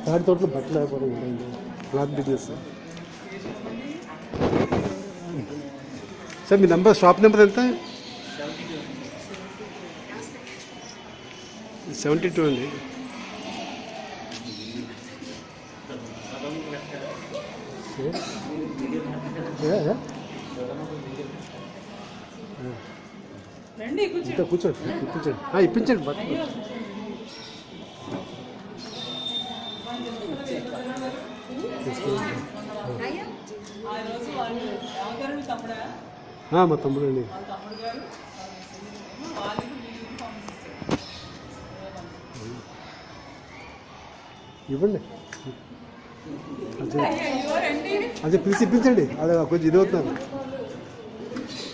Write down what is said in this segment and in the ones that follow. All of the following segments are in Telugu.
తాడి తోటలో బట్టలు వ్యాపారం ఉందండి, క్లాత్ బిజినెస్. సార్ మీ నెంబర్, షాప్ నెంబర్ ఎంత? 72 అండి. కూర్చోండి ఇప్పించండి బట్టలు. మా తమ్ముడు అండి. ఇవ్వండి, అదే పిలిచి ఇప్పించండి. అదే కొంచెం ఇది అవుతున్నాను,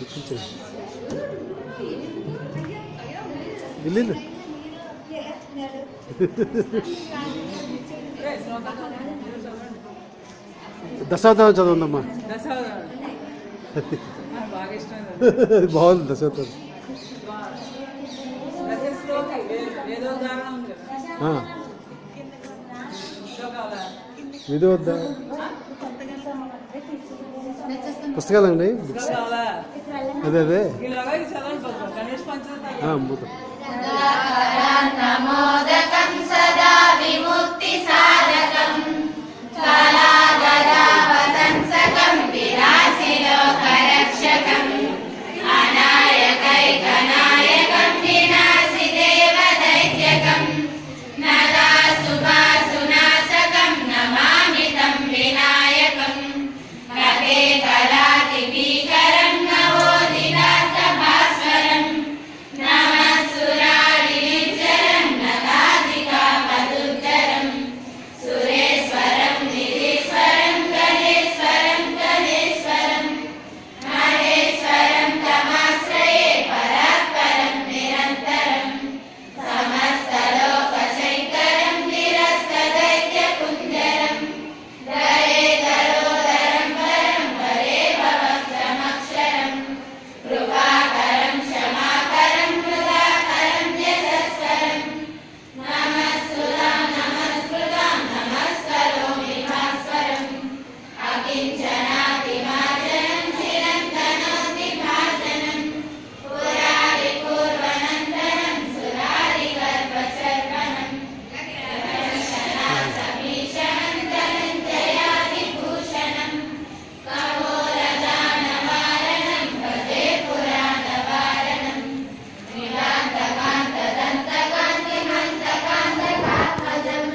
ఇప్పించండి. వెళ్ళింది దశావతారం చదవందమ్మా. బాగుంది దశావతారం. ఇది వద్దా? పుస్తకాలండి, బుక్స్. అదే అదే నమోదకం సదా విముక్తి సాధకం కళాగదావసంసకం విరాసిలోకరక్షకం అనాయకైకనాయకం వినాశిదేవదైత్యకం నదాసుభాసునాశకం నమామితం వినాయకం కదే కళాతిభీకరం నవోదితాసభాస్వరం నమస్సురారినిర్జరం నదాదికా మధుద్ధరం సురేశ్వరం నిరీశ్వరం గణేశ్వరం గణేశ్వరం మహేశ్వరం తమాశ్రయే పరాత్పరం నిరంతరం సమస్తలోకశంకరం నిరస్తదైత్యపుంజరం దరే దరోదరం పరం వరే భవక్షమక్షరం కృపాకరం క్షమాకరం మృదాకరం యశస్కరం నమస్సుదాం నమస్కృతాం నమస్కరోమి భాస్వరం అకించనాతిమార్జనం చిరంతనోతి భాజనం పురారి పూర్వనందనం సురారి గర్భచర్వణం సమీశనం ధనంజయాదిభూషణం కమోరదానవారణం భజే పురాణవారణం నీలాంతకాంతదంతకాంతిమంతకాంతకాత్మజం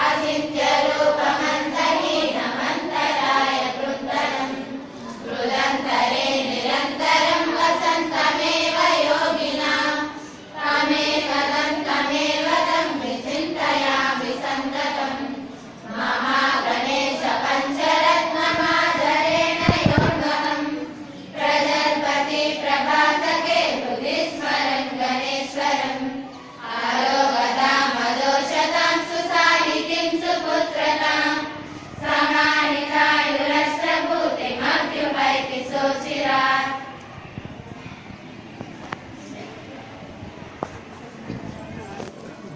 ఆదిత్యరూపమంతహీనమంతరాయ కృందనం హృదంతరే నిరంతరం వసంతమేవ యోగినాం తమేకదం తమేవదం విచింతయామి సంతతం మహాగణేశ పంచరత్నమాదరేణ యోగహం ప్రజల్పతి ప్రభాతకే హృది స్మరన్ గణేశ్వరం ఆరోగదామదోషతాం సుసాహితిం సుపుత్రతాం సమాహితాయురస్త్రభూతిమభ్యుపైతి సోచిరాత్.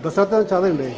దశావతారం చదవండి.